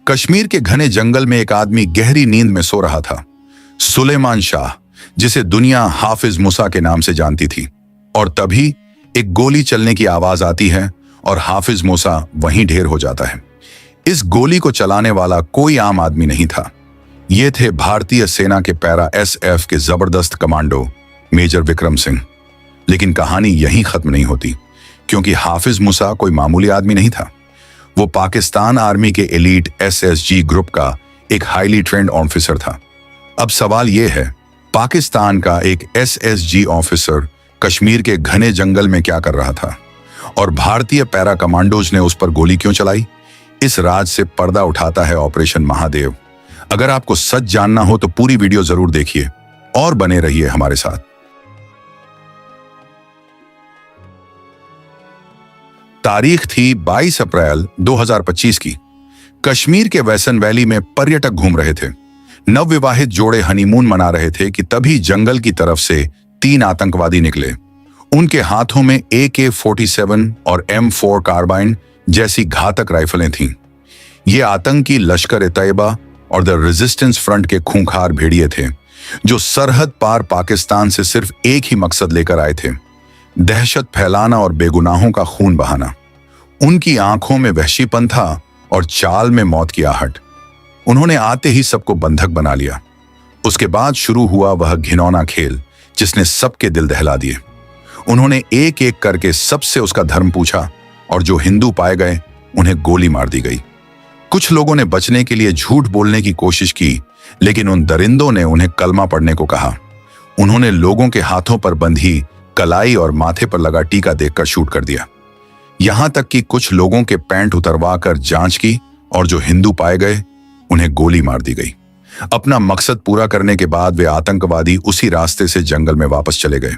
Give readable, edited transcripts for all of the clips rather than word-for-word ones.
कश्मीर के घने जंगल में एक आदमी गहरी नींद में सो रहा था। सुलेमान शाह, जिसे दुनिया हाफिज मूसा के नाम से जानती थी। और तभी एक गोली चलने की आवाज आती है और हाफिज मूसा वहीं ढेर हो जाता है। इस गोली को चलाने वाला कोई आम आदमी नहीं था। ये थे भारतीय सेना के पैरा SF के जबरदस्त कमांडो मेजर विक्रम सिंह। लेकिन कहानी यहीं खत्म नहीं होती, क्योंकि हाफिज मूसा कोई मामूली आदमी नहीं था। वो पाकिस्तान आर्मी के एलीट SSG ग्रुप का एक हाईली ट्रेंड ऑफिसर था। अब सवाल यह है, पाकिस्तान का एक SSG ऑफिसर कश्मीर के घने जंगल में क्या कर रहा था और भारतीय पैरा कमांडोज ने उस पर गोली क्यों चलाई? इस राज से पर्दा उठाता है ऑपरेशन महादेव। अगर आपको सच जानना हो तो पूरी वीडियो जरूर देखिए और बने रहिए हमारे साथ। तारीख थी 22 अप्रैल 2025 की। कश्मीर के वैसन वैली में पर्यटक घूम रहे थे। नवविवाहित जोड़े हनीमून मना रहे थे कि तभी जंगल की तरफ से 3 आतंकवादी निकले। उनके हाथों में AK-47 और M4 कार्बाइन जैसी घातक राइफलें थीं। ये आतंकी लश्कर-ए-तैयबा और द रेजिस्टेंस फ्रंट के खूंखार भेड़िए थे, जो सरहद पार पाकिस्तान से सिर्फ एक ही मकसद लेकर आए थे, दहशत फैलाना और बेगुनाहों का खून बहाना। उनकी आंखों में वहशीपन था और चाल में मौत की आहट। उन्होंने आते ही सबको बंधक बना लिया। उसके बाद शुरू हुआ वह घिनौना खेल जिसने सबके दिल दहला दिए। उन्होंने एक एक करके सबसे उसका धर्म पूछा और जो हिंदू पाए गए उन्हें गोली मार दी गई। कुछ लोगों ने बचने के लिए झूठ बोलने की कोशिश की, लेकिन उन दरिंदों ने उन्हें कलमा पढ़ने को कहा। उन्होंने लोगों के हाथों पर बंधी कलाई और माथे पर लगा टीका देखकर शूट कर दिया। यहां तक कि कुछ लोगों के पैंट उतरवा कर जांच की और जो हिंदू पाए गए उन्हें गोली मार दी गई। अपना मकसद पूरा करने के बाद वे आतंकवादी उसी रास्ते से जंगल में वापस चले गए।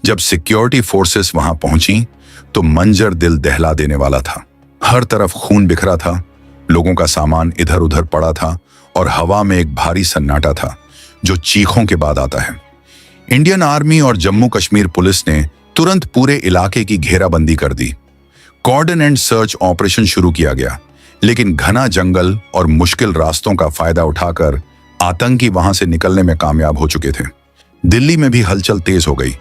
जब सिक्योरिटी फोर्सेस वहां पहुंची तो मंजर दिल दहला देने वाला था। हर तरफ खून बिखरा था, लोगों का सामान इधर उधर पड़ा था और हवा में एक भारी सन्नाटा था जो चीखों के बाद आता है। इंडियन आर्मी और जम्मू कश्मीर पुलिस ने तुरंत पूरे इलाके की घेराबंदी कर दी। कॉर्डन एंड सर्च ऑपरेशन शुरू किया गया, लेकिन घना जंगल और मुश्किल रास्तों का फायदा उठाकर आतंकी वहां से निकलने में कामयाब हो चुके थे। दिल्ली में भी हलचल तेज हो गई।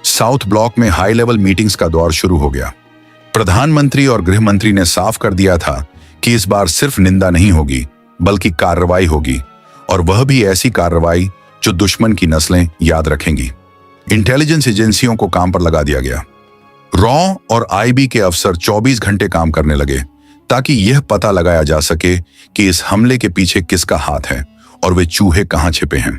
साउथ ब्लॉक में हाई लेवल मीटिंग्स का दौर शुरू हो गया। प्रधानमंत्री और गृह मंत्री ने साफ कर दिया था कि इस बार सिर्फ निंदा नहीं होगी, बल्कि कार्रवाई होगी, और वह भी ऐसी कार्रवाई जो दुश्मन की नस्लें याद रखेंगी। इंटेलिजेंस एजेंसियों को काम पर लगा दिया गया। रॉ और IB के अफसर 24 घंटे काम करने लगे ताकि यह पता लगाया जा सके कि इस हमले के पीछे किसका हाथ है और वे चूहे कहां छिपे हैं।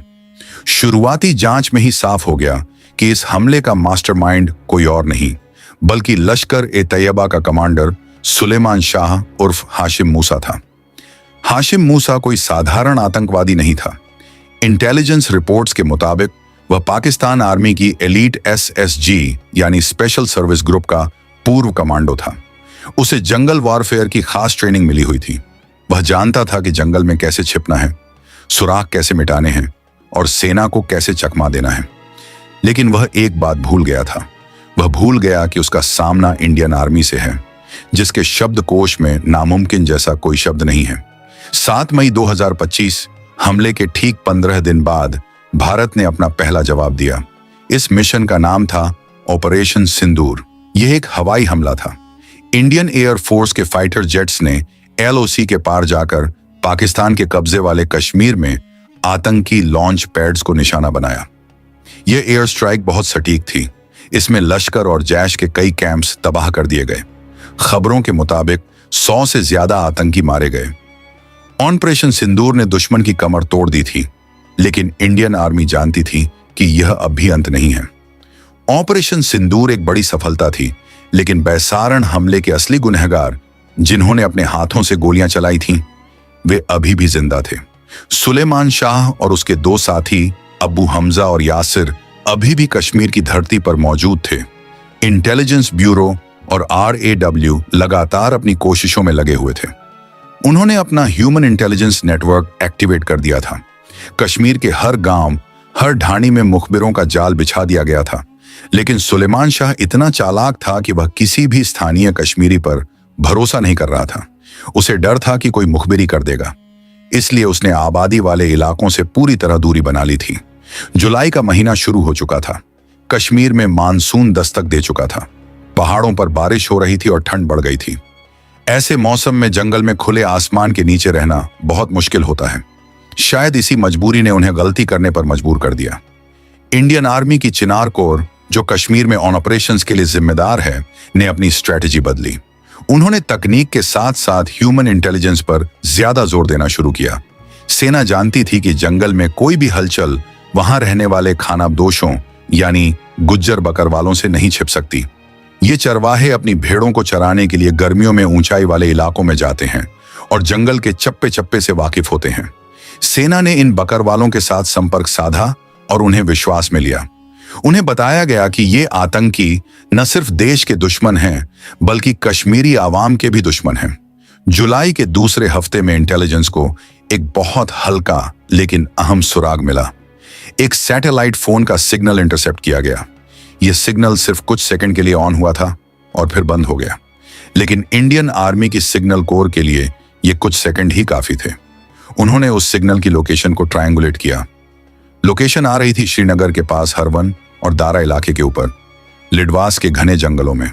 शुरुआती जांच में ही साफ हो गया कि इस हमले का मास्टरमाइंड कोई और नहीं, बल्कि लश्कर-ए-तैयबा का कमांडर सुलेमान शाह उर्फ हाशिम मूसा था। हाशिम मूसा कोई साधारण आतंकवादी नहीं था। इंटेलिजेंस रिपोर्ट्स के मुताबिक वह पाकिस्तान आर्मी की एलीट SSG यानी स्पेशल सर्विस ग्रुप का पूर्व कमांडो था। उसे जंगल वॉरफेयर की खास ट्रेनिंग मिली हुई थी। वह जानता था कि जंगल में कैसे छिपना है, सुराग कैसे मिटाने हैं और सेना को कैसे चकमा देना है। लेकिन वह एक बात भूल गया था। वह भूल गया कि उसका सामना इंडियन आर्मी से है, जिसके शब्दकोश में नामुमकिन जैसा कोई शब्द नहीं है। 7 मई 2025 हमले के ठीक 15 दिन बाद भारत ने अपना पहला जवाब दिया। इस मिशन का नाम था ऑपरेशन सिंदूर। यह एक हवाई हमला था। इंडियन एयर फोर्स के फाइटर जेट्स ने LOC के पार जाकर पाकिस्तान के कब्जे वाले कश्मीर में आतंकी लॉन्च पैड्स को निशाना बनाया। यह एयर स्ट्राइक बहुत सटीक थी। इसमें लश्कर और जैश के कई कैंप्स तबाह कर दिए गए। खबरों के मुताबिक 100 से ज्यादा आतंकी मारे गए। ऑपरेशन सिंदूर ने दुश्मन की कमर तोड़ दी थी, लेकिन इंडियन आर्मी जानती थी कि यह अब भी अंत नहीं है। ऑपरेशन सिंदूर एक बड़ी सफलता थी, लेकिन बैसारण हमले के असली गुनहगार, जिन्होंने अपने हाथों से गोलियां चलाई थीं, वे अभी भी जिंदा थे। सुलेमान शाह और उसके 2 साथी अबू हमजा और यासिर अभी भी कश्मीर की धरती पर मौजूद थे। इंटेलिजेंस ब्यूरो और RAW लगातार अपनी कोशिशों में लगे हुए थे। उन्होंने अपना ह्यूमन इंटेलिजेंस नेटवर्क एक्टिवेट कर दिया था। कश्मीर के हर गांव, हर ढाणी में मुखबिरों का जाल बिछा दिया गया था। लेकिन सुलेमान शाह इतना चालाक था कि वह किसी भी स्थानीय कश्मीरी पर भरोसा नहीं कर रहा था, उसे डर था कि कोई मुखबिरी कर देगा, इसलिए उसने आबादी वाले इलाकों से पूरी तरह दूरी बना ली थी। जुलाई का महीना शुरू हो चुका था। कश्मीर में मानसून दस्तक दे चुका था। पहाड़ों पर बारिश हो रही थी और ठंड बढ़ गई थी। ऐसे मौसम में जंगल में खुले आसमान के नीचे रहना बहुत मुश्किल होता है। शायद इसी मजबूरी ने उन्हें गलती करने पर मजबूर कर दिया। इंडियन आर्मी की चिनार कोर, जो कश्मीर में ऑन ऑपरेशंस के लिए जिम्मेदार है, ने अपनी स्ट्रेटजी बदली। उन्होंने तकनीक के साथ साथ ह्यूमन इंटेलिजेंस पर ज्यादा जोर देना शुरू किया। सेना जानती थी कि जंगल में कोई भी हलचल वहां रहने वाले खानाबदोशों यानी गुज्जर बकरवालों से नहीं छिप सकती। ये चरवाहे अपनी भेड़ों को चराने के लिए गर्मियों में ऊंचाई वाले इलाकों में जाते हैं और जंगल के चप्पे चप्पे से वाकिफ होते हैं। सेना ने इन बकरवालों के साथ संपर्क साधा और उन्हें विश्वास में लिया। उन्हें बताया गया कि ये आतंकी न सिर्फ देश के दुश्मन हैं, बल्कि कश्मीरी आवाम के भी दुश्मन हैं। जुलाई के दूसरे हफ्ते में इंटेलिजेंस को एक बहुत हल्का लेकिन अहम सुराग मिला। एक सैटेलाइट फोन का सिग्नल इंटरसेप्ट किया गया। यह सिग्नल सिर्फ कुछ सेकंड के लिए ऑन हुआ था और फिर बंद हो गया, लेकिन इंडियन आर्मी की सिग्नल कोर के लिए यह कुछ सेकंड ही काफी थे। उन्होंने उस सिग्नल की लोकेशन को ट्रायंगुलेट किया। लोकेशन आ रही थी श्रीनगर के पास हरवन और दारा इलाके के ऊपर, लिडवास के घने जंगलों में।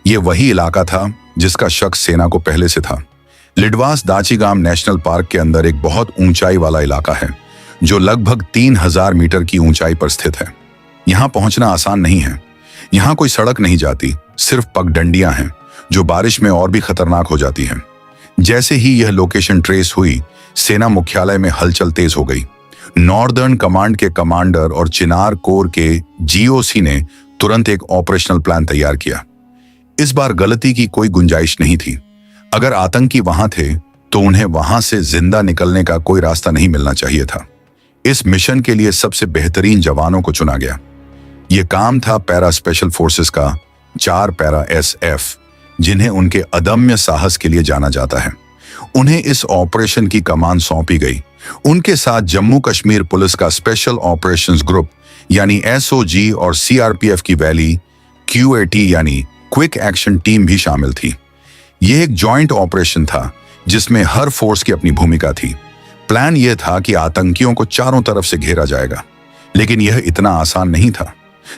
यह वही इलाका था जिसका शक सेना को पहले से था। लिडवास दाचीगाम नेशनल पार्क के अंदर एक बहुत ऊंचाई वाला इलाका है, जो लगभग 3000 मीटर की ऊंचाई पर स्थित है। यहां पहुंचना आसान नहीं है। यहां कोई सड़क नहीं जाती, सिर्फ पगडंडियां हैं, जो बारिश में और भी खतरनाक हो जाती हैं। जैसे ही यह लोकेशन ट्रेस हुई, सेना मुख्यालय में हलचल तेज हो गई। नॉर्दर्न कमांड के कमांडर और चिनार कोर के जीओसी ने तुरंत एक ऑपरेशनल प्लान तैयार किया। इस बार गलती की कोई गुंजाइश नहीं थी। अगर आतंकी वहां थे तो उन्हें वहां से जिंदा निकलने का कोई रास्ता नहीं मिलना चाहिए था। इस मिशन के लिए सबसे बेहतरीन जवानों को चुना गया। यह काम था पैरा स्पेशल फोर्सेस का 4 पैरा SF, जिन्हें उनके अदम्य साहस के लिए जाना जाता है। उन्हें इस ऑपरेशन की कमान सौंपी गई। उनके साथ जम्मू कश्मीर पुलिस का स्पेशल ऑपरेशंस ग्रुप यानी SOG और CRPF की वैली QAT यानी क्विक एक्शन टीम भी शामिल थी। यह एक जॉइंट ऑपरेशन था जिसमें हर फोर्स की अपनी भूमिका थी। प्लान यह था कि आतंकियों को चारों तरफ से घेरा जाएगा, लेकिन यह इतना आसान नहीं था।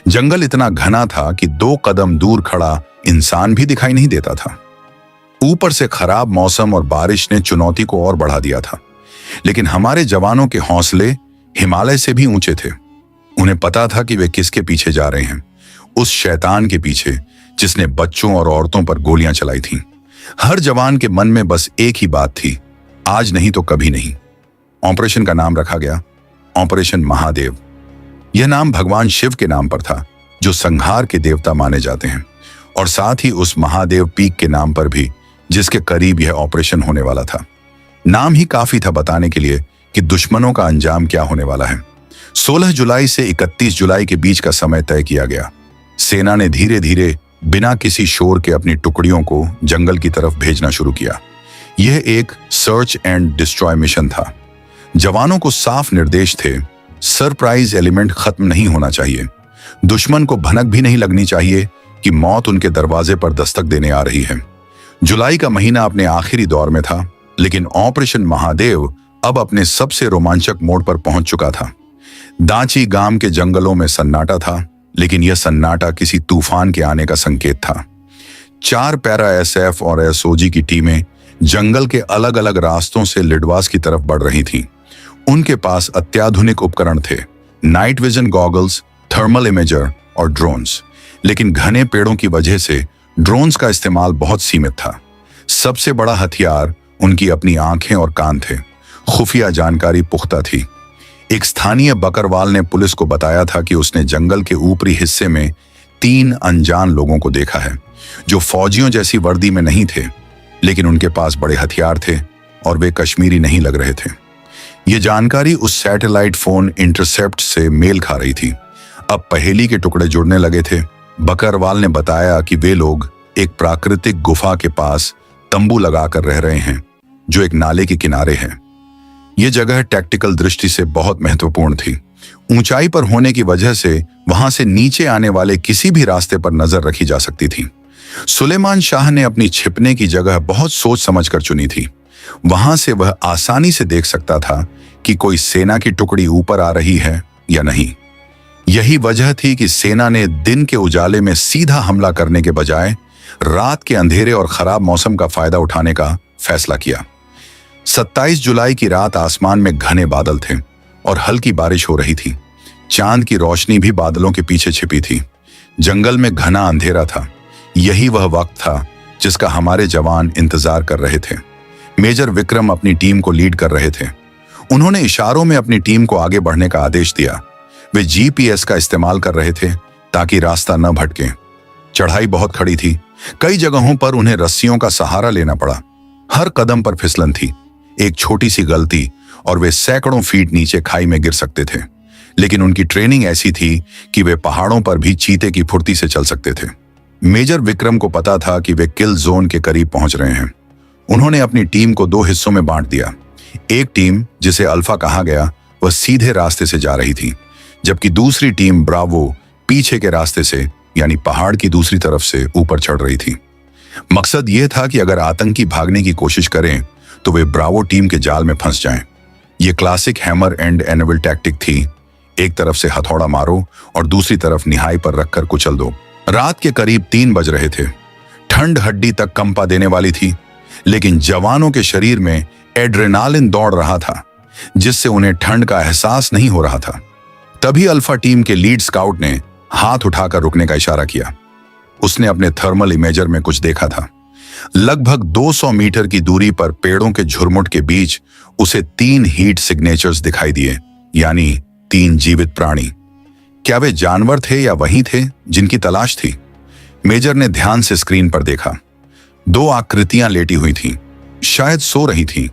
जंगल इतना घना था कि 2 कदम दूर खड़ा इंसान भी दिखाई नहीं देता था। ऊपर से खराब मौसम और बारिश ने चुनौती को और बढ़ा दिया था, लेकिन हमारे जवानों के हौसले हिमालय से भी ऊंचे थे। उन्हें पता था कि वे किसके पीछे जा रहे हैं, उस शैतान के पीछे जिसने बच्चों और औरतों पर गोलियां चलाई थीं। हर जवान के मन में बस एक ही बात थी, आज नहीं तो कभी नहीं। ऑपरेशन का नाम रखा गया ऑपरेशन महादेव। यह नाम भगवान शिव के नाम पर था, जो संहार के देवता माने जाते हैं, और साथ ही उस महादेव पीक के नाम पर भी, जिसके करीब यह ऑपरेशन होने वाला था। नाम ही काफी था बताने के लिए कि दुश्मनों का अंजाम क्या होने वाला है। 16 जुलाई से 31 जुलाई के बीच का समय तय किया गया। सेना ने धीरे धीरे बिना किसी शोर के अपनी टुकड़ियों को जंगल की तरफ भेजना शुरू किया। यह एक सर्च एंड डिस्ट्रॉय मिशन था। जवानों को साफ निर्देश थे, सरप्राइज एलिमेंट खत्म नहीं होना चाहिए। दुश्मन को भनक भी नहीं लगनी चाहिए कि मौत उनके दरवाजे पर दस्तक देने आ रही है। जुलाई का महीना अपने आखिरी दौर में था, लेकिन ऑपरेशन महादेव अब अपने सबसे रोमांचक मोड़ पर पहुंच चुका था। दाची गांव के जंगलों में सन्नाटा था, लेकिन यह सन्नाटा किसी तूफान के आने का संकेत था। 4 पैरा SF और SOG की टीमें जंगल के अलग अलग रास्तों से लिडवास की तरफ बढ़ रही थीं। उनके पास अत्याधुनिक उपकरण थे, night vision goggles, thermal imager और ड्रोन्स। लेकिन घने पेड़ों की वजह से ड्रोन्स का इस्तेमाल बहुत सीमित था। सबसे बड़ा हथियार उनकी अपनी आंखें और कान थे। खुफिया जानकारी पुख्ता थी। एक स्थानीय बकरवाल ने पुलिस को बताया था कि उसने जंगल के ऊपरी हिस्से में 3 अनजान लोगों को देखा है, जो फौजियों जैसी वर्दी में नहीं थे, लेकिन उनके पास बड़े हथियार थे और वे कश्मीरी नहीं लग रहे थे। यह जानकारी उस सैटेलाइट फोन इंटरसेप्ट से मेल खा रही थी। अब पहेली के टुकड़े जुड़ने लगे थे। बकरवाल ने बताया कि वे लोग एक प्राकृतिक गुफा के पास तंबू लगाकर रह रहे हैं, जो एक नाले के किनारे है। यह जगह टैक्टिकल दृष्टि से बहुत महत्वपूर्ण थी। ऊंचाई पर होने की वजह से वहां से नीचे आने वाले किसी भी रास्ते पर नजर रखी जा सकती थी। सुलेमान शाह ने अपनी छिपने की जगह बहुत सोच समझकर चुनी थी। वहां से वह आसानी से देख सकता था कि कोई सेना की टुकड़ी ऊपर आ रही है या नहीं। यही वजह थी कि सेना ने दिन के उजाले में सीधा हमला करने के बजाय रात के अंधेरे और खराब मौसम का फायदा उठाने का फैसला किया। 27 जुलाई की रात आसमान में घने बादल थे और हल्की बारिश हो रही थी। चांद की रोशनी भी बादलों के पीछे छिपी थी। जंगल में घना अंधेरा था। यही वह वक्त था जिसका हमारे जवान इंतजार कर रहे थे। मेजर विक्रम अपनी टीम को लीड कर रहे थे। उन्होंने इशारों में अपनी टीम को आगे बढ़ने का आदेश दिया। वे जीपीएस का इस्तेमाल कर रहे थे ताकि रास्ता न भटके। चढ़ाई बहुत खड़ी थी। कई जगहों पर उन्हें रस्सियों का सहारा लेना पड़ा। हर कदम पर फिसलन थी। एक छोटी सी गलती और वे सैकड़ों फीट नीचे खाई में गिर सकते थे। लेकिन उनकी ट्रेनिंग ऐसी थी कि वे पहाड़ों पर भी चीते की फुर्ती से चल सकते थे। मेजर विक्रम को पता था कि वे किल जोन के करीब पहुंच रहे हैं। उन्होंने अपनी टीम को 2 हिस्सों में बांट दिया। एक टीम, जिसे अल्फा कहा गया, वह सीधे रास्ते से जा रही थी, जबकि दूसरी टीम ब्रावो पीछे के रास्ते से यानी पहाड़ की दूसरी तरफ से ऊपर चढ़ रही थी। मकसद यह था कि अगर आतंकी भागने की कोशिश करें तो वे ब्रावो टीम के जाल में फंस जाएं। यह क्लासिक हैमर एंड एनेविल टैक्टिक थी। एक तरफ से हथौड़ा मारो और दूसरी तरफ निहाई पर रखकर कुचल दो। रात के करीब 3 बज रहे थे। ठंड हड्डी तक कंपा देने वाली थी, लेकिन जवानों के शरीर में एड्रेनालिन दौड़ रहा था, जिससे उन्हें ठंड का एहसास नहीं हो रहा था। तभी अल्फा टीम के लीड स्काउट ने हाथ उठाकर रुकने का इशारा किया। उसने अपने थर्मल इमेजर में कुछ देखा था। लगभग 200 मीटर की दूरी पर पेड़ों के झुरमुट के बीच उसे 3 हीट सिग्नेचर्स दिखाई दिए, यानी 3 जीवित प्राणी। क्या वे जानवर थे या वही थे जिनकी तलाश थी? मेजर ने ध्यान से स्क्रीन पर देखा। 2 आकृतियां लेटी हुई थीं, शायद सो रही थीं,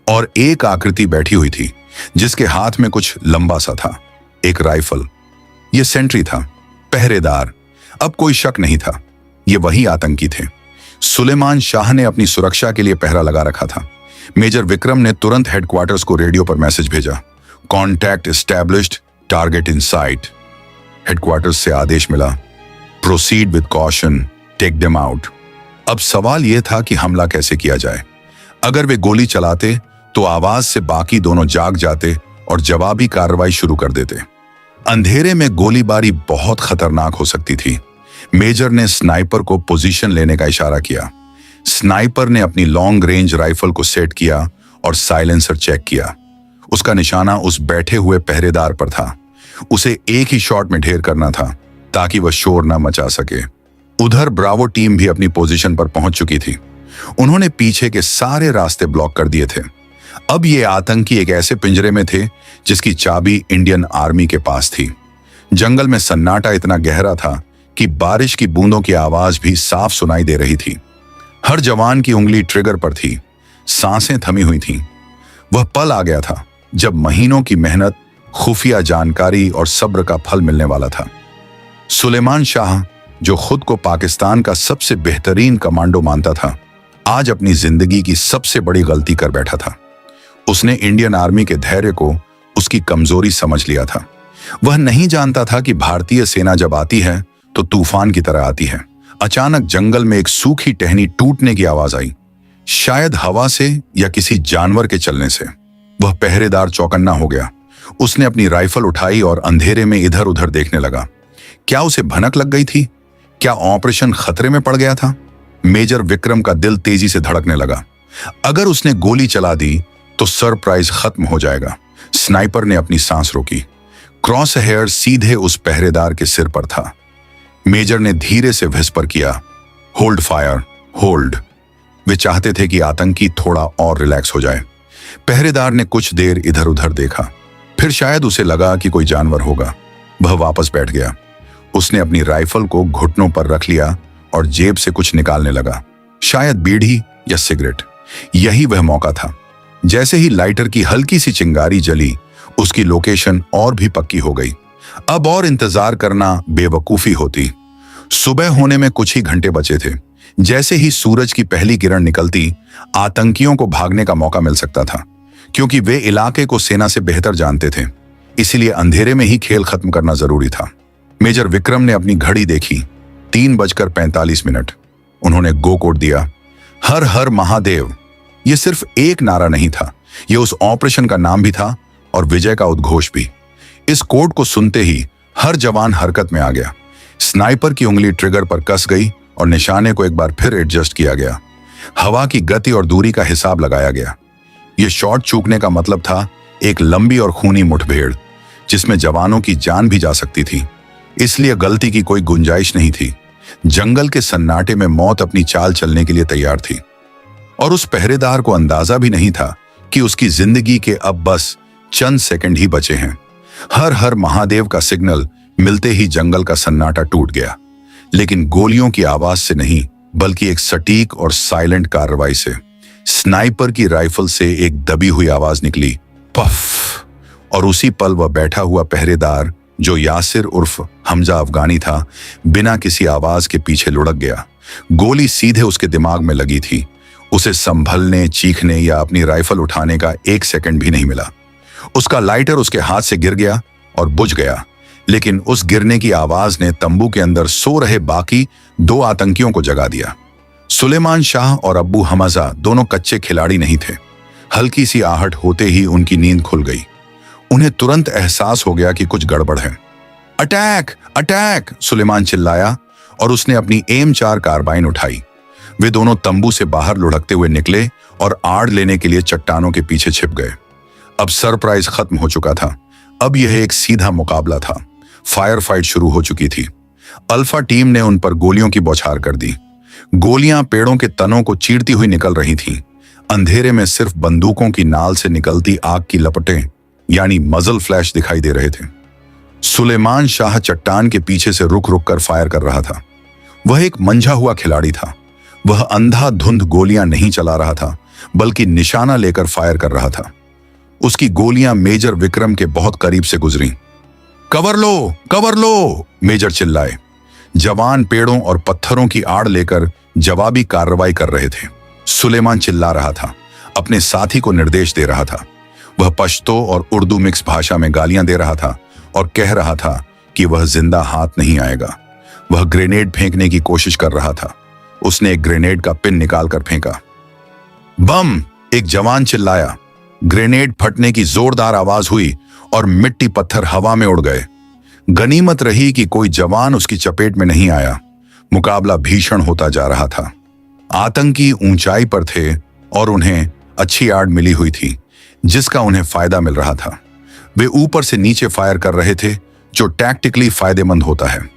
और एक आकृति बैठी हुई थी जिसके हाथ में कुछ लंबा सा था, एक राइफल। यह सेंट्री था, पहरेदार। अब कोई शक नहीं था, ये वही आतंकी थे। सुलेमान शाह ने अपनी सुरक्षा के लिए पहरा लगा रखा था। मेजर विक्रम ने तुरंत हेडक्वार्टर्स को रेडियो पर मैसेज भेजा, contact established, target in sight. Headquarters से आदेश मिला, proceed with caution, take them out. अब सवाल यह था कि हमला कैसे किया जाए। अगर वे गोली चलाते तो आवाज से बाकी दोनों जाग जाते और जवाबी कार्रवाई शुरू कर देते। अंधेरे में गोलीबारी बहुत खतरनाक हो सकती थी। मेजर ने स्नाइपर को पोजीशन लेने का इशारा किया। स्नाइपर ने अपनी लॉन्ग रेंज राइफल को सेट किया और साइलेंसर चेक किया। उसका निशाना उस बैठे हुए पहरेदार पर था। उसे एक ही शॉट में ढेर करना था ताकि वह शोर न मचा सके। उधर ब्रावो टीम भी अपनी पोजीशन पर पहुंच चुकी थी। उन्होंने पीछे के सारे रास्ते ब्लॉक कर दिए थे। अब ये आतंकी एक ऐसे पिंजरे में थे जिसकी चाबी इंडियन आर्मी के पास थी। जंगल में सन्नाटा इतना गहरा था कि बारिश की बूंदों की आवाज भी साफ सुनाई दे रही थी। हर जवान की उंगली ट्रिगर पर थी, सांसें थमी हुई थीं। वह पल आ गया था जब महीनों की मेहनत, खुफिया जानकारी और सब्र का फल मिलने वाला था। सुलेमान शाह, जो खुद को पाकिस्तान का सबसे बेहतरीन कमांडो मानता था, आज अपनी जिंदगी की सबसे बड़ी गलती कर बैठा था। उसने इंडियन आर्मी के धैर्य को उसकी कमजोरी समझ लिया था। वह नहीं जानता था कि भारतीय सेना जब आती है तो तूफान की तरह आती है। अचानक जंगल में एक सूखी टहनी टूटने की आवाज आई, शायद हवा से या किसी जानवर के चलने से। वह पहरेदार चौकन्ना हो गया। उसने अपनी राइफल उठाई और अंधेरे में इधर उधर देखने लगा। क्या उसे भनक लग गई थी? क्या ऑपरेशन खतरे में पड़ गया था? मेजर विक्रम का दिल तेजी से धड़कने लगा। अगर उसने गोली चला दी तो सरप्राइज खत्म हो जाएगा। स्नाइपर ने अपनी सांस रोकी। क्रॉस हेयर सीधे उस पहरेदार के सिर पर था। मेजर ने धीरे से विस्पर किया, होल्ड फायर, होल्ड। वे चाहते थे कि आतंकी थोड़ा और रिलैक्स हो जाए। पहरेदार ने कुछ देर इधर उधर देखा, फिर शायद उसे लगा कि कोई जानवर होगा। वह वापस बैठ गया। उसने अपनी राइफल को घुटनों पर रख लिया और जेब से कुछ निकालने लगा, शायद बीड़ी या सिगरेट। यही वह मौका था। जैसे ही लाइटर की हल्की सी चिंगारी जली, उसकी लोकेशन और भी पक्की हो गई। अब और इंतजार करना बेवकूफी होती। सुबह होने में कुछ ही घंटे बचे थे। जैसे ही सूरज की पहली किरण निकलती, आतंकियों को भागने का मौका मिल सकता था, क्योंकि वे इलाके को सेना से बेहतर जानते थे। इसीलिए अंधेरे में ही खेल खत्म करना जरूरी था। मेजर विक्रम ने अपनी घड़ी देखी, 3:45। उन्होंने गो कोड दिया, हर हर महादेव। यह सिर्फ एक नारा नहीं था, यह उस ऑपरेशन का नाम भी था और विजय का उद्घोष भी। इस कोड को सुनते ही हर जवान हरकत में आ गया। स्नाइपर की उंगली ट्रिगर पर कस गई और निशाने को एक बार फिर एडजस्ट किया गया। हवा की गति और दूरी का हिसाब लगाया गया। यह शॉट चूकने का मतलब था एक लंबी और खूनी मुठभेड़ जिसमें जवानों की जान भी जा सकती थी, इसलिए गलती की कोई गुंजाइश नहीं थी। जंगल के सन्नाटे में मौत अपनी चाल चलने के लिए तैयार थी और उस पहरेदार को अंदाजा भी नहीं था कि उसकी जिंदगी के अब बस चंद सेकंड ही बचे हैं। हर हर महादेव का सिग्नल मिलते ही जंगल का सन्नाटा टूट गया, लेकिन गोलियों की आवाज से नहीं बल्कि एक सटीक और साइलेंट कार्रवाई से। स्नाइपर की राइफल से एक दबी हुई आवाज निकली, पफ, और उसी पल वह बैठा हुआ पहरेदार जो यासिर उर्फ हमजा अफगानी था, बिना किसी आवाज के पीछे लुढ़क गया। गोली सीधे उसके दिमाग में लगी थी। उसे संभलने, चीखने या अपनी राइफल उठाने का एक सेकंड भी नहीं मिला। उसका लाइटर उसके हाथ से गिर गया और बुझ गया, लेकिन उस गिरने की आवाज ने तंबू के अंदर सो रहे बाकी 2 आतंकियों को जगा दिया। सुलेमान शाह और अब्बू हमजा दोनों कच्चे खिलाड़ी नहीं थे। हल्की सी आहट होते ही उनकी नींद खुल गई। उन्हें तुरंत एहसास हो गया कि कुछ गड़बड़ है। अटैक अटैक, सुलेमान चिल्लाया और उसने अपनी M4 कार्बाइन उठाई। वे दोनों तंबू से बाहर लुढ़कते हुए निकले और आड़ लेने के लिए चट्टानों के पीछे छिप गए। अब सरप्राइज खत्म हो चुका था। अब यह एक सीधा मुकाबला था। फायर फाइट शुरू हो चुकी थी। अल्फा टीम ने उन पर गोलियों की बौछार कर दी। गोलियां पेड़ों के तनों को चीरती हुई निकल रही थीं। अंधेरे में सिर्फ बंदूकों की नाल से निकलती आग की लपटें यानी मजल फ्लैश दिखाई दे रहे थे। सुलेमान शाह चट्टान के पीछे से रुक रुक कर फायर कर रहा था। वह एक मंझा हुआ खिलाड़ी था। वह अंधाधुंध गोलियां नहीं चला रहा था, बल्कि निशाना लेकर फायर कर रहा था। उसकी गोलियां मेजर विक्रम के बहुत करीब से गुजरी। कवर लो, कवर लो, मेजर चिल्लाए। जवान पेड़ों और पत्थरों की आड़ लेकर जवाबी कार्रवाई कर रहे थे। सुलेमान चिल्ला रहा था, अपने साथी को निर्देश दे रहा था। वह पश्तो और उर्दू मिक्स भाषा में गालियां दे रहा था और कह रहा था कि वह जिंदा हाथ नहीं आएगा। वह ग्रेनेड फेंकने की कोशिश कर रहा था। उसने एक ग्रेनेड का पिन निकालकर फेंका। बम, एक जवान चिल्लाया। ग्रेनेड फटने की जोरदार आवाज हुई और मिट्टी पत्थर हवा में उड़ गए। गनीमत रही कि कोई जवान उसकी चपेट में नहीं आया। मुकाबला भीषण होता जा रहा था। आतंकी ऊंचाई पर थे और उन्हें अच्छी आड़ मिली हुई थी, जिसका उन्हें फायदा मिल रहा था। वे ऊपर से नीचे फायर कर रहे थे, जो टैक्टिकली फायदेमंद होता है।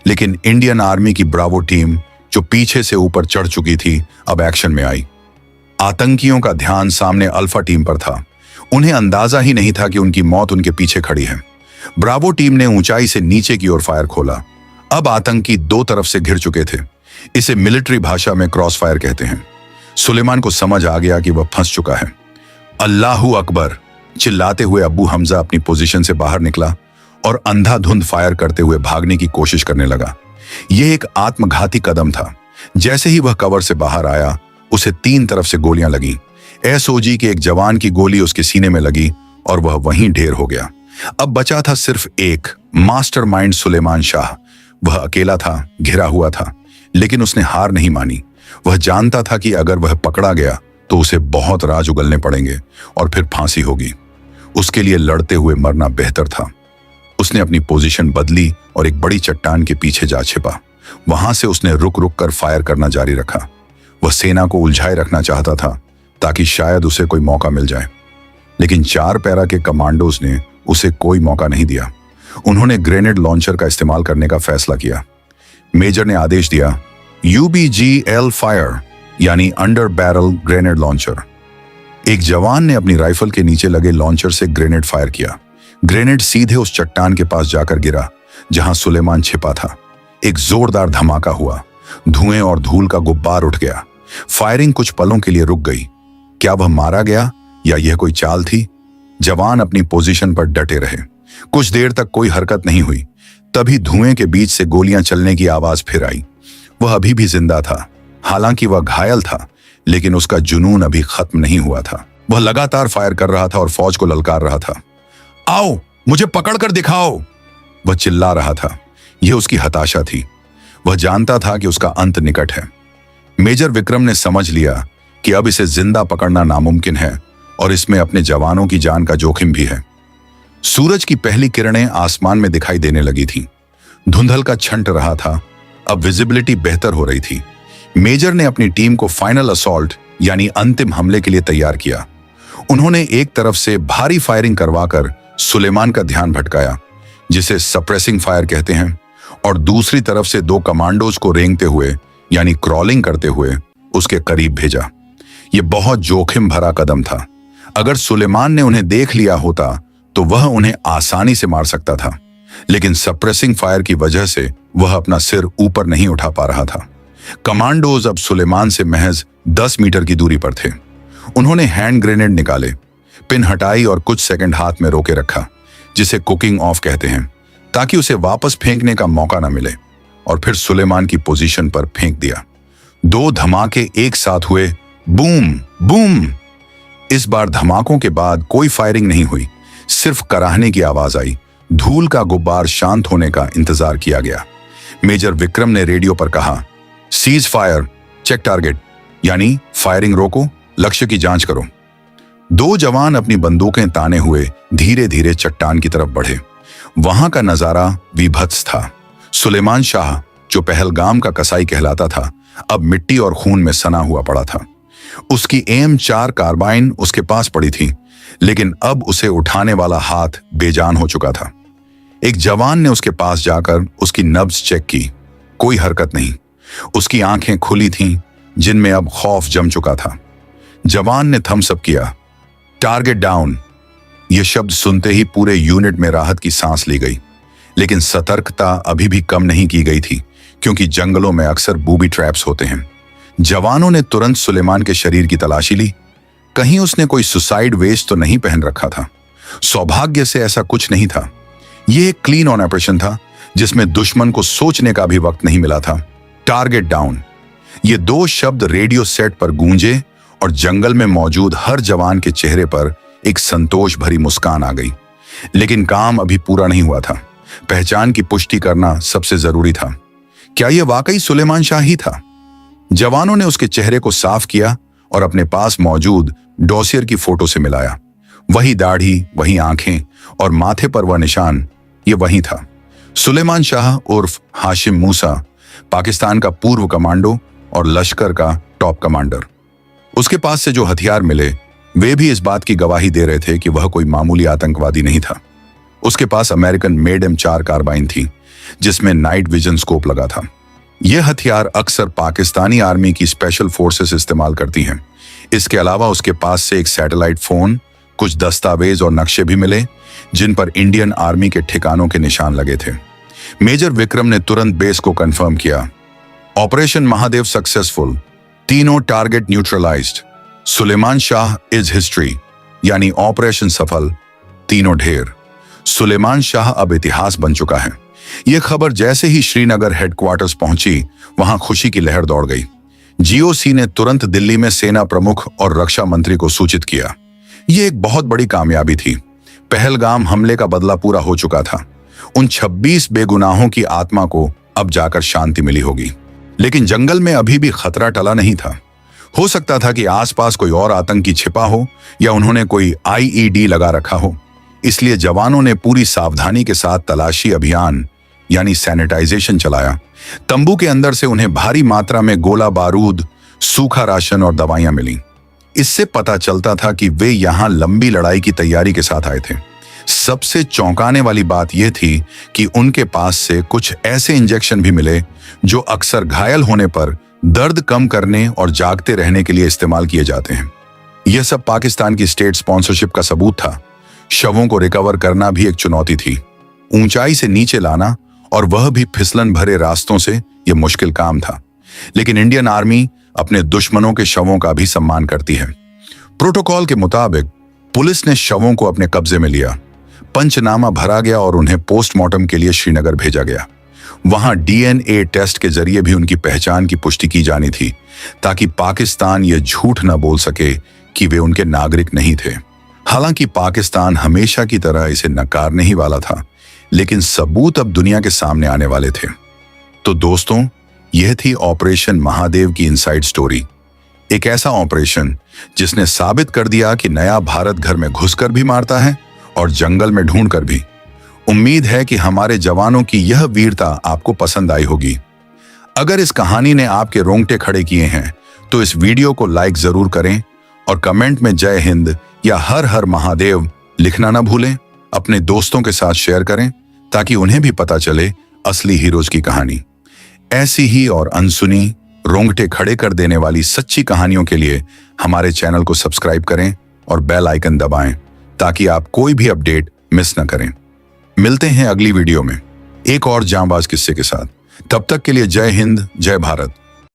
लेकिन इंडियन आर्मी की ब्रावो टीम, जो पीछे से ऊपर चढ़ चुकी थी, अब एक्शन में आई। आतंकियों का ध्यान सामने अल्फा टीम पर था। उन्हें अंदाजा ही नहीं था कि उनकी मौत उनके पीछे खड़ी है। ब्रावो टीम ने ऊंचाई से नीचे की ओर फायर खोला। अब आतंकी 2 तरफ से घिर चुके थे। इसे मिलिट्री भाषा में क्रॉस फायर कहते हैं। सुलेमान को समझ आ गया कि वह फंस चुका है। अल्लाहू अकबर, चिल्लाते हुए अब्बू हमजा अपनी पोजीशन से बाहर निकला और अंधाधुंध फायर करते हुए भागने की कोशिश करने लगा। यह एक आत्मघाती कदम था। जैसे ही वह कवर से बाहर आया, उसे 3 तरफ से गोलियां लगी। एसओजी के एक जवान की गोली उसके सीने में लगी और वह वहीं ढेर हो गया। अब बचा था सिर्फ एक मास्टरमाइंड, सुलेमान शाह। वह अकेला था, घिरा हुआ था, लेकिन उसने हार नहीं मानी। वह जानता था कि अगर वह पकड़ा गया तो उसे बहुत राज उगलने पड़ेंगे और फिर फांसी होगी। उसके लिए लड़ते हुए मरना बेहतर था। उसने अपनी पोजीशन बदली और एक बड़ी चट्टान के पीछे जा छिपा। वहां से उसने रुक रुक कर फायर करना जारी रखा। वह सेना को उलझाए रखना चाहता था ताकि शायद उसे कोई मौका मिल जाए, लेकिन 4 पैरा के कमांडोज ने उसे कोई मौका नहीं दिया। उन्होंने ग्रेनेड लॉन्चर का इस्तेमाल करने का फैसला किया। मेजर ने आदेश दिया, UBGL फायर, यानी अंडर बैरल ग्रेनेड लॉन्चर। एक जवान ने अपनी राइफल के नीचे लगे लॉन्चर से ग्रेनेड फायर किया। ग्रेनेड सीधे उस चट्टान के पास जाकर गिरा जहां सुलेमान छिपा था। एक जोरदार धमाका हुआ। धुएं और धूल का गुब्बार उठ गया। फायरिंग कुछ पलों के लिए रुक गई। क्या वह मारा गया या यह कोई चाल थी? जवान अपनी पोजीशन पर डटे रहे। कुछ देर तक कोई हरकत नहीं हुई। तभी धुएं के बीच से गोलियां चलने की आवाज फिर आई। वह अभी भी जिंदा था। हालांकि वह घायल था, लेकिन उसका जुनून अभी खत्म नहीं हुआ था। वह लगातार फायर कर रहा था और फौज को ललकार रहा था। आओ, मुझे पकड़कर दिखाओ, वह चिल्ला रहा था। यह उसकी हताशा थी। वह जानता था कि उसका अंत निकट है। मेजर विक्रम ने समझ लिया कि अब इसे जिंदा पकड़ना नामुमकिन है और इसमें अपने जवानों की जान का जोखिम भी है। सूरज की पहली किरणें आसमान में दिखाई देने लगी थीं। धुंधल का छंट रहा था। अब विजिबिलिटी बेहतर हो रही थी। मेजर ने अपनी टीम को फाइनल असॉल्ट यानी अंतिम हमले के लिए तैयार किया। उन्होंने एक तरफ से भारी फायरिंग करवाकर सुलेमान का ध्यान भटकाया, जिसे सप्रेसिंग फायर कहते हैं, और दूसरी तरफ से 2 कमांडोज को रेंगते हुए यानी क्रॉलिंग करते हुए उसके करीब भेजा। यह बहुत जोखिम भरा कदम था। अगर सुलेमान ने उन्हें देख लिया होता तो वह उन्हें आसानी से मार सकता था, लेकिन सप्रेसिंग फायर की वजह से वह अपना सिर ऊपर नहीं उठा पा रहा था। कमांडोज अब सुलेमान से महज 10 मीटर की दूरी पर थे। उन्होंने हैंड ग्रेनेड निकाले, पिन हटाई और कुछ सेकंड हाथ में रोके रखा, जिसे कुकिंग ऑफ कहते हैं, ताकि उसे वापस फेंकने का मौका न मिले, और फिर सुलेमान की पोजीशन पर फेंक दिया। 2 धमाके एक साथ हुए, बूम बूम। इस बार धमाकों के बाद कोई फायरिंग नहीं हुई, सिर्फ कराहने की आवाज आई। धूल का गुब्बार शांत होने का इंतजार किया गया। मेजर विक्रम ने रेडियो पर कहा, सीज फायर, चेक टारगेट, यानी फायरिंग रोको, लक्ष्य की जांच करो। 2 जवान अपनी बंदूकें ताने हुए धीरे धीरे चट्टान की तरफ बढ़े। वहां का नजारा विभत्स था। सुलेमान शाह, जो पहलगाम का कसाई कहलाता था, अब मिट्टी और खून में सना हुआ पड़ा था। उसकी M4 कार्बाइन उसके पास पड़ी थी, लेकिन अब उसे उठाने वाला हाथ बेजान हो चुका था। एक जवान ने उसके पास जाकर उसकी नब्ज चेक की। कोई हरकत नहीं। उसकी आंखें खुली थीं, जिनमें अब खौफ जम चुका था। जवान ने थम्स अप किया। Target down. यह शब्द सुनते ही पूरे यूनिट में राहत की सांस ली गई, लेकिन सतर्कता अभी भी कम नहीं की गई थी, क्योंकि जंगलों में अक्सर बूबी ट्रैप्स होते हैं। जवानों ने तुरंत सुलेमान के शरीर की तलाशी ली। कहीं उसने कोई सुसाइड वेस्ट तो नहीं पहन रखा था। सौभाग्य से ऐसा कुछ नहीं था। यह एक क्लीन ऑन ऑपरेशन था, जिसमें दुश्मन को सोचने का भी वक्त नहीं मिला था। Target down. ये 2 शब्द रेडियो सेट पर गूंजे और जंगल में मौजूद हर जवान के चेहरे पर एक संतोष भरी मुस्कान आ गई। लेकिन काम अभी पूरा नहीं हुआ था। पहचान की पुष्टि करना सबसे जरूरी था। क्या यह वाकई सुलेमान शाह ही था? जवानों ने उसके चेहरे को साफ किया और अपने पास मौजूद डॉसियर की फोटो से मिलाया। वही दाढ़ी, वही आंखें और माथे पर वह निशान, ये वही था। सुलेमान शाह उर्फ हाशिम मूसा, पाकिस्तान का पूर्व कमांडो और लश्कर का टॉप कमांडर। उसके पास से जो हथियार मिले वे भी इस बात की गवाही दे रहे थे कि वह कोई मामूली आतंकवादी नहीं था। उसके पास अमेरिकन मेड M4 कार्बाइन थी, जिसमें नाइट विजन स्कोप लगा था। यह हथियार अक्सर पाकिस्तानी आर्मी की स्पेशल फोर्सेस इस्तेमाल करती हैं। इसके अलावा उसके पास से एक सैटेलाइट फोन, कुछ दस्तावेज और नक्शे भी मिले, जिन पर इंडियन आर्मी के ठिकानों के निशान लगे थे। मेजर विक्रम ने तुरंत बेस को कंफर्म किया। ऑपरेशन महादेव सक्सेसफुल, तीनों target neutralised, Suleman Shah is history, यानी ऑपरेशन सफल, तीनों ढेर। सुलेमान शाह अब इतिहास बन चुका है। यह खबर जैसे ही श्रीनगर हेडक्वार्टर्स पहुंची, वहां खुशी की लहर दौड़ गई। GOC ने तुरंत दिल्ली में सेना प्रमुख और रक्षा मंत्री को सूचित किया। यह एक बहुत बड़ी कामयाबी थी। पहलगाम हमले का बदला पूरा हो चुका था। उन 26 बेगुनाहों की आत्मा को अब जाकर शांति मिली होगी। लेकिन जंगल में अभी भी खतरा टला नहीं था। हो सकता था कि आसपास कोई और आतंकी छिपा हो या उन्होंने कोई IED लगा रखा हो। इसलिए जवानों ने पूरी सावधानी के साथ तलाशी अभियान यानी सैनिटाइजेशन चलाया। तंबू के अंदर से उन्हें भारी मात्रा में गोला बारूद, सूखा राशन और दवाइयां मिली। इससे पता चलता था कि वे यहां लंबी लड़ाई की तैयारी के साथ आए थे। सबसे चौंकाने वाली बात यह थी कि उनके पास से कुछ ऐसे इंजेक्शन भी मिले जो अक्सर घायल होने पर दर्द कम करने और जागते रहने के लिए इस्तेमाल किए जाते हैं। यह सब पाकिस्तान की स्टेट स्पॉन्सरशिप का सबूत था। शवों को रिकवर करना भी एक चुनौती थी। ऊंचाई से नीचे लाना, और वह भी फिसलन भरे रास्तों से, यह मुश्किल काम था। लेकिन इंडियन आर्मी अपने दुश्मनों के शवों का भी सम्मान करती है। प्रोटोकॉल के मुताबिक पुलिस ने शवों को अपने कब्जे में लिया। पंचनामा भरा गया और उन्हें पोस्टमार्टम के लिए श्रीनगर भेजा गया। वहां DNA टेस्ट के जरिए भी उनकी पहचान की पुष्टि की जानी थी, ताकि पाकिस्तान यह झूठ न बोल सके कि वे उनके नागरिक नहीं थे। हालांकि पाकिस्तान हमेशा की तरह इसे नकारने ही वाला था, लेकिन सबूत अब दुनिया के सामने आने वाले थे। तो दोस्तों, यह थी ऑपरेशन महादेव की इनसाइड स्टोरी। एक ऐसा ऑपरेशन जिसने साबित कर दिया कि नया भारत घर में घुसकर भी मारता है और जंगल में ढूंढकर भी। उम्मीद है कि हमारे जवानों की यह वीरता आपको पसंद आई होगी। अगर इस कहानी ने आपके रोंगटे खड़े किए हैं तो इस वीडियो को लाइक जरूर करें और कमेंट में जय हिंद या हर हर महादेव लिखना ना भूलें। अपने दोस्तों के साथ शेयर करें ताकि उन्हें भी पता चले असली हीरोज की कहानी। ऐसी ही और अनसुनी, रोंगटे खड़े कर देने वाली सच्ची कहानियों के लिए हमारे चैनल को सब्सक्राइब करें और बेल आइकन दबाएं ताकि आप कोई भी अपडेट मिस न करें। मिलते हैं अगली वीडियो में एक और जांबाज किस्से के साथ। तब तक के लिए जय हिंद, जय भारत।